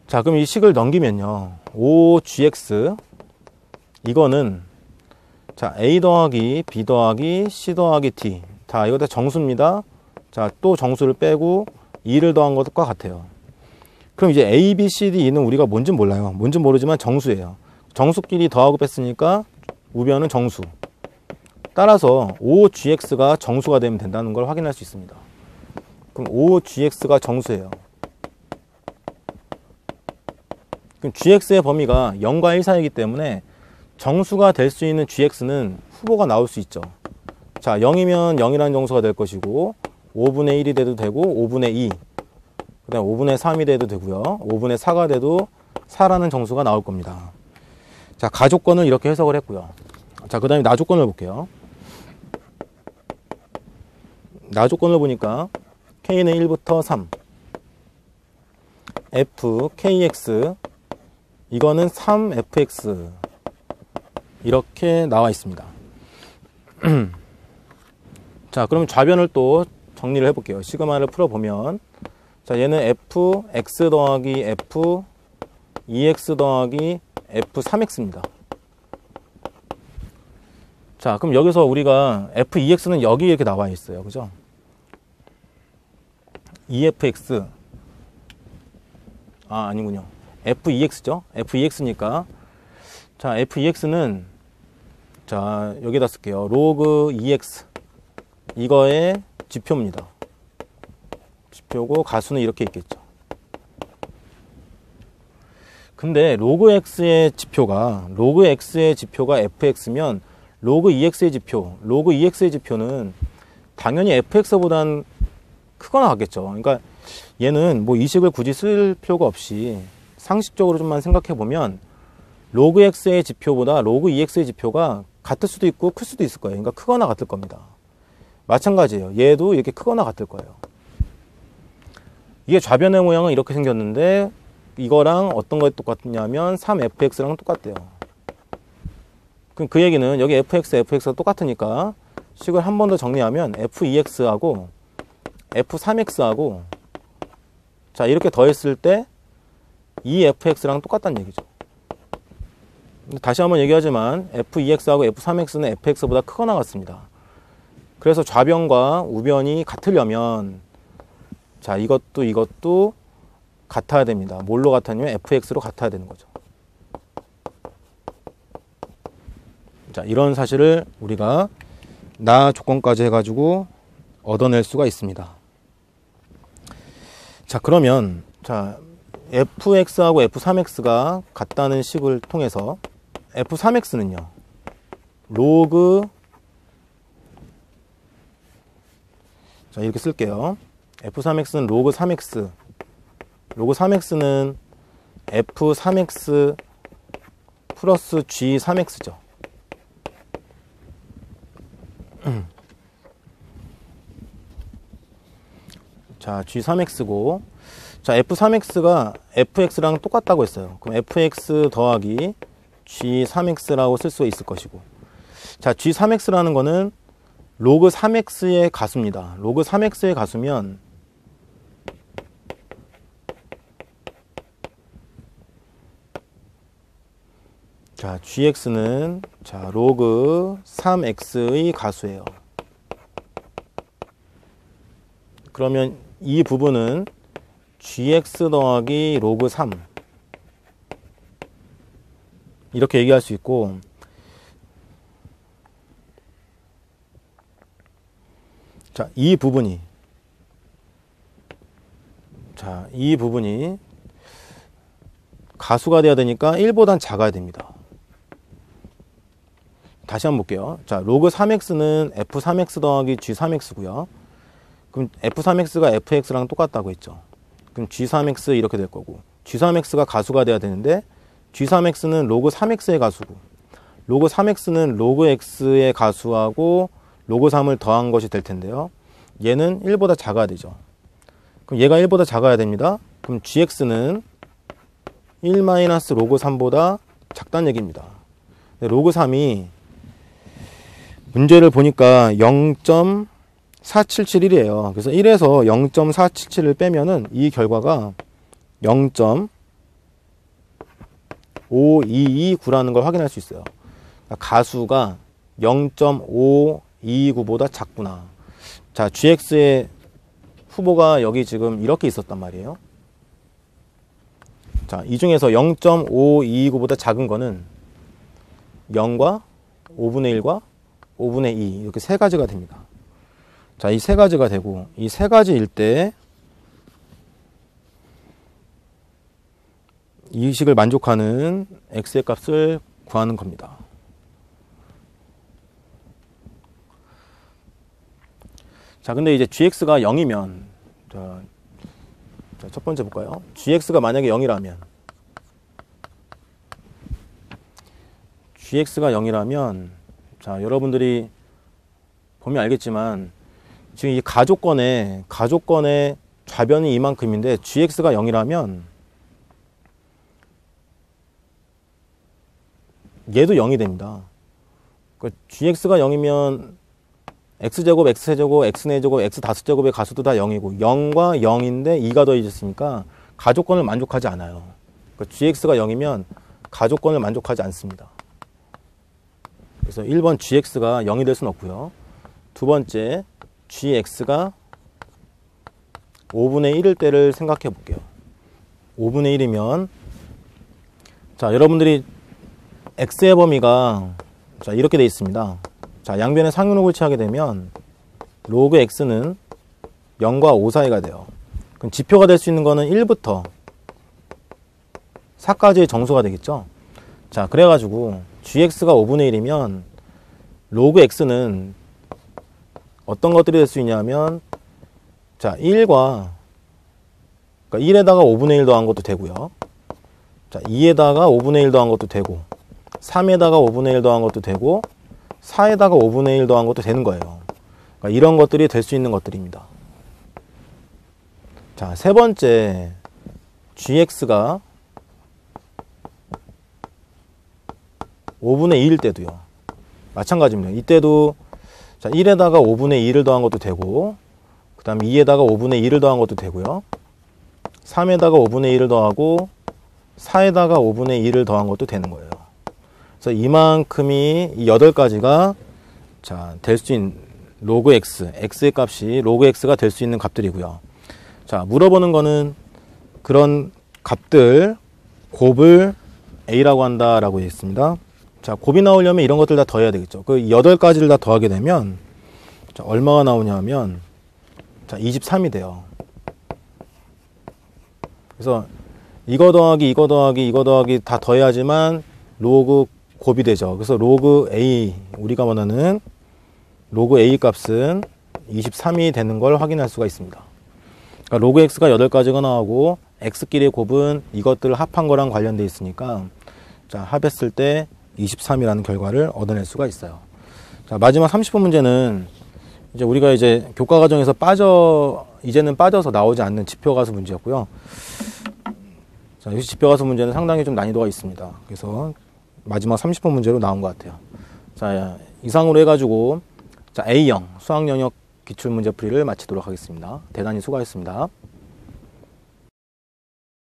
자, 그럼 이 식을 넘기면요, 5gx 이거는 자, a 더하기 b 더하기 c 더하기 d 다 이거 다 정수입니다. 자, 또 정수를 빼고 2를 더한 것과 같아요. 그럼 이제 a, b, c, d, e는 우리가 뭔지 몰라요. 뭔지 모르지만 정수예요. 정수끼리 더하고 뺐으니까 우변은 정수. 따라서 5gx가 정수가 되면 된다는 걸 확인할 수 있습니다. 그럼 5gx가 정수예요. 그럼 gx의 범위가 0과 1 사이이기 때문에 정수가 될 수 있는 gx는 후보가 나올 수 있죠. 자, 0이면 0이라는 정수가 될 것이고, 5분의 1이 돼도 되고 5분의 2, 그 다음에 5분의 3이 돼도 되고요, 5분의 4가 돼도 4라는 정수가 나올 겁니다. 자, 가조건을 이렇게 해석을 했고요. 자, 그 다음에 나조건을 볼게요. 나조건을 보니까 k는 1부터 3, f, kx 이거는 3fx 이렇게 나와 있습니다. 자, 그러면 좌변을 또 정리를 해볼게요. 시그마를 풀어보면, 자, 얘는 f, x 더하기 f, 2x 더하기 f3x입니다. 자, 그럼 여기서 우리가 f2x는 여기 이렇게 나와 있어요. 그죠? 2fx. 아니군요. f2x죠? f2x니까. 자, f2x는, 자, 여기다 쓸게요. 로그 2x. 이거의 지표입니다. 지표고, 가수는 이렇게 있겠죠. 근데 로그 x의 지표가 fx면 로그 2x의 지표는 당연히 fx보단 크거나 같겠죠. 그러니까 얘는 뭐 이 식을 굳이 쓸 필요가 없이 상식적으로 좀만 생각해 보면 로그 x의 지표보다 로그 2x의 지표가 같을 수도 있고 클 수도 있을 거예요. 그러니까 크거나 같을 겁니다. 마찬가지예요. 얘도 이렇게 크거나 같을 거예요. 이게 좌변의 모양은 이렇게 생겼는데 이거랑 어떤 거에 똑같냐면 3fx랑 똑같대요. 그럼 그 얘기는 여기 fx가 똑같으니까 식을 한 번 더 정리하면 f2x하고 f3x하고 자, 이렇게 더했을 때 2fx랑 똑같다는 얘기죠. 다시 한번 얘기하지만 f2x하고 f3x는 fx보다 크거나 같습니다. 그래서 좌변과 우변이 같으려면 자, 이것도 같아야 됩니다. 뭘로 같았냐면 fx로 같아야 되는 거죠. 자, 이런 사실을 우리가 나 조건까지 해가지고 얻어낼 수가 있습니다. 자, 그러면 자, fx하고 f3x가 같다는 식을 통해서 f3x는요 로그, 자, 이렇게 쓸게요. f3x는 로그 3x, 로그 3x는 f3x 플러스 g3x죠. 자, g3x고, 자, f3x가 fx랑 똑같다고 했어요. 그럼 fx 더하기 g3x라고 쓸 수 있을 것이고, 자, g3x라는 거는 로그 3x의 가수입니다. 로그 3x의 가수면 자, gx는 자, 로그 3x의 가수예요. 그러면 이 부분은 gx 더하기 로그 3 이렇게 얘기할 수 있고, 자, 이 부분이 가수가 돼야 되니까 1보단 작아야 됩니다. 다시 한번 볼게요. 자, 로그 3x는 f3x 더하기 g3x고요. 그럼 f3x가 fx랑 똑같다고 했죠. 그럼 g3x 이렇게 될 거고, g3x가 가수가 돼야 되는데 G3x는 로그 3x의 가수고, 로그 3x는 로그 x의 가수하고 로그 3을 더한 것이 될 텐데요. 얘는 1보다 작아야 되죠. 그럼 얘가 1보다 작아야 됩니다. 그럼 gx는 1-로그 3보다 작다는 얘기입니다. 로그 3이 문제를 보니까 0.4771이에요. 그래서 1에서 0.477을 빼면은 이 결과가 0.5229라는 걸 확인할 수 있어요. 그러니까 가수가 0.529보다 작구나. 자, gx의 후보가 여기 지금 이렇게 있었단 말이에요. 자, 이 중에서 0.529보다 작은 거는 0과 5분의 1과 5분의 2 이렇게 세 가지가 됩니다. 자, 이 세 가지가 되고, 이 세 가지일 때 이 식을 만족하는 x의 값을 구하는 겁니다. 자, 근데 이제 gx가 0이면, 자, 첫 번째 볼까요? gx가 만약에 0이라면, 자, 여러분들이 보면 알겠지만, 지금 이 가족권의 좌변이 이만큼인데, gx가 0이라면, 얘도 0이 됩니다. 그러니까 gx가 0이면, x제곱, x세제곱, x4제곱, x5제곱의 가수도 다 0이고 0과 0인데 2가 더해졌으니까 가족권을 만족하지 않아요. 그러니까 gx가 0이면 가족권을 만족하지 않습니다. 그래서 1번 gx가 0이 될 수는 없고요. 두 번째 gx가 5분의 1일 때를 생각해 볼게요. 5분의 1이면 자, 여러분들이 x의 범위가 자, 이렇게 되어 있습니다. 자, 양변에 상유록을 취하게 되면 로그 x는 0과 5 사이가 돼요. 그럼 지표가 될 수 있는 거는 1부터 4까지의 정수가 되겠죠. 자, 그래가지고 gx가 5분의 1이면 로그 x는 어떤 것들이 될 수 있냐면 자, 1과 그러니까 1에다가 5분의 1 더한 것도 되고요. 자, 2에다가 5분의 1 더한 것도 되고 3에다가 5분의 1 더한 것도 되고 4에다가 5분의 1 더한 것도 되는 거예요. 그러니까 이런 것들이 될 수 있는 것들입니다. 자, 세 번째 gx가 5분의 2일 때도요. 마찬가지입니다. 이때도 자, 1에다가 5분의 2를 더한 것도 되고 그 다음 2에다가 5분의 2를 더한 것도 되고요. 3에다가 5분의 1을 더하고 4에다가 5분의 2를 더한 것도 되는 거예요. 그래서 이만큼이 이 8가지가 자, 될 수 있는 로그 x, x의 값이 로그 x가 될 수 있는 값들이고요. 자, 물어보는 거는 그런 값들 곱을 a라고 한다라고 했습니다. 자, 곱이 나오려면 이런 것들 다 더해야 되겠죠. 그 8가지를 다 더하게 되면 자, 얼마가 나오냐면 자, 23이 돼요. 그래서 이거 더하기 이거 더하기 이거 더하기 다 더해야지만 로그 곱이 되죠. 그래서 로그 a, 우리가 원하는 로그 a 값은 23이 되는 걸 확인할 수가 있습니다. 그러니까 로그 x가 8가지가 나오고 x끼리의 곱은 이것들을 합한 거랑 관련되어 있으니까 자, 합했을 때 23이라는 결과를 얻어낼 수가 있어요. 자, 마지막 30번 문제는 이제 우리가 이제 교과 과정에서 이제는 빠져서 나오지 않는 지표가수 문제였고요. 자, 이 지표가수 문제는 상당히 좀 난이도가 있습니다. 그래서 마지막 30번 문제로 나온 것 같아요. 자, 이상으로 해가지고 자, A형 수학영역 기출문제풀이를 마치도록 하겠습니다. 대단히 수고하셨습니다.